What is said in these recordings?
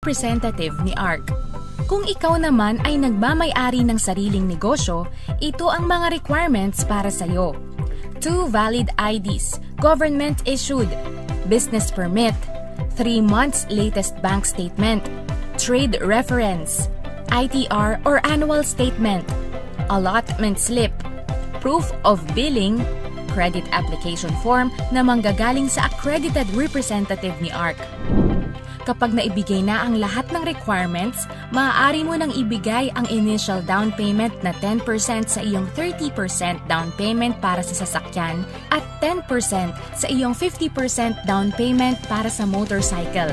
representative ni ARC. Kung ikaw naman ay nagmamay-ari ng sariling negosyo, ito ang mga requirements para sa iyo. 2 valid IDs, government issued, business permit, 3 months latest bank statement, trade reference, ITR or annual statement, allotment slip, proof of billing, credit application form na manggagaling sa accredited representative ni ARC. Kapag naibigay na ang lahat ng requirements, maaari mo nang ibigay ang initial down payment na 10% sa iyong 30% down payment para sa sasakyan at 10% sa iyong 50% down payment para sa motorcycle.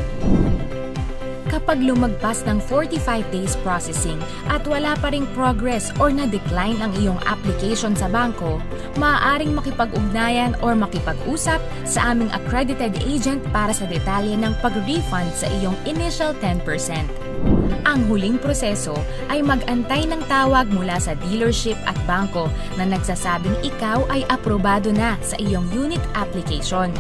Kapag lumagpas ng 45 days processing at wala pa ring progress or na-decline ang iyong application sa bangko, maaaring makipag-ugnayan or makipag-usap sa aming accredited agent para sa detalye ng pag-refund sa iyong initial 10%. Ang huling proseso ay mag-antay ng tawag mula sa dealership at bangko na nagsasabing ikaw ay aprobado na sa iyong unit application.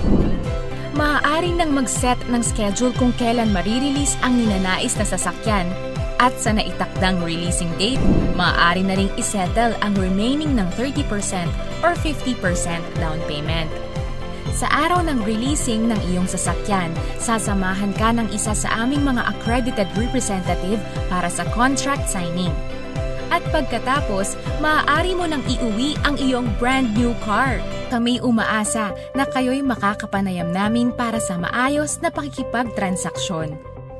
Maaari nang mag-set ng schedule kung kailan marirelease ang ninanais na sasakyan at sa naitakdang releasing date, maaari na ring isettle ang remaining ng 30% or 50% down payment. Sa araw ng releasing ng iyong sasakyan, sasamahan ka ng isa sa aming mga accredited representative para sa contract signing. At pagkatapos, maaari mo nang iuwi ang iyong brand new car. Kami umaasa na kayo'y makakapanayam namin para sa maayos na pakikipagtransaksyon.